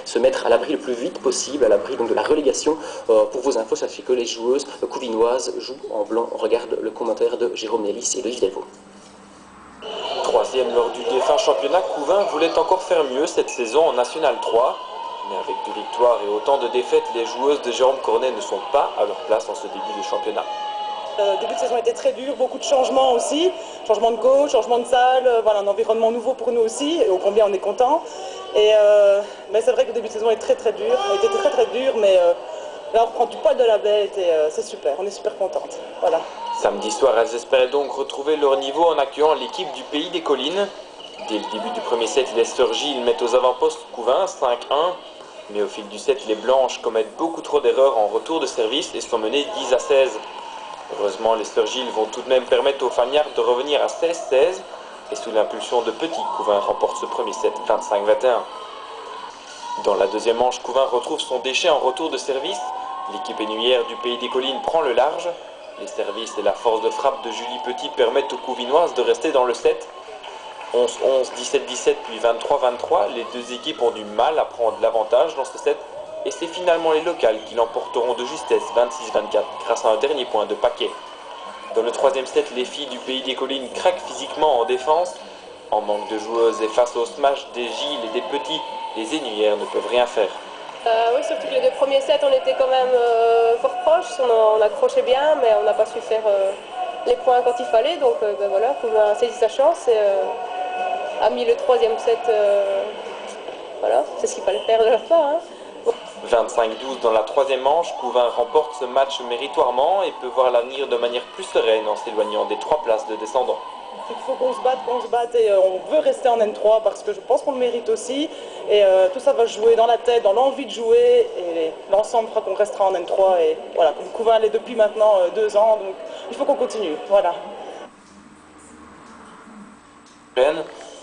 se mettre à l'abri le plus vite possible, à l'abri donc de la relégation. Pour vos infos, sachez que les joueuses couvinoises jouent en blanc. On regarde le commentaire de Jérôme Nélis et de Yves Delvaux. Troisième lors du défunt championnat, Couvin voulait encore faire mieux cette saison en National 3. Mais avec 2 victoires et autant de défaites, les joueuses de Jérôme Cornet ne sont pas à leur place en ce début de championnat. Le début de saison était très dur, beaucoup de changements aussi, changement de coach, changement de salle, voilà, un environnement nouveau pour nous aussi, et au combien on est content. Mais c'est vrai que le début de saison est très dur, mais là on reprend du poil de la bête et c'est super, on est super contente. Voilà. Samedi soir, elles espéraient donc retrouver leur niveau en accueillant l'équipe du Pays des Collines. Dès le début du premier set, les Sœurs Gilles mettent aux avant-postes Couvin 5-1. Mais au fil du set, les Blanches commettent beaucoup trop d'erreurs en retour de service et sont menées 10-16. Heureusement, les Sœurs Gilles vont tout de même permettre aux Fagnards de revenir à 16-16. Et sous l'impulsion de Petit, Couvin remporte ce premier set 25-21. Dans la deuxième manche, Couvin retrouve son déchet en retour de service. L'équipe énuyère du Pays des Collines prend le large. Les services et la force de frappe de Julie Petit permettent aux Couvinoises de rester dans le set. 11-11, 17-17 puis 23-23, les deux équipes ont du mal à prendre l'avantage dans ce set et c'est finalement les locales qui l'emporteront de justesse 26-24 grâce à un dernier point de paquet. Dans le troisième set, les filles du Pays des Collines craquent physiquement en défense. En manque de joueuses et face au smash des Gilles et des Petits, les énuyères ne peuvent rien faire. Oui, surtout que les 2 premiers sets, on était quand même fort proches, on accrochait bien, mais on n'a pas su faire les points quand il fallait, donc voilà, Couvin a saisi sa chance et a mis le 3e set, voilà, c'est ce qu'il fallait faire de leur part. Hein. 25-12 dans la troisième manche, Couvin remporte ce match méritoirement et peut voir l'avenir de manière plus sereine en s'éloignant des 3 places de descendants. Il faut qu'on se batte et on veut rester en N3 parce que je pense qu'on le mérite aussi. Et tout ça va jouer dans la tête, dans l'envie de jouer et l'ensemble fera qu'on restera en N3. Et voilà, comme Couvin l'est depuis maintenant 2 ans, donc il faut qu'on continue. Voilà.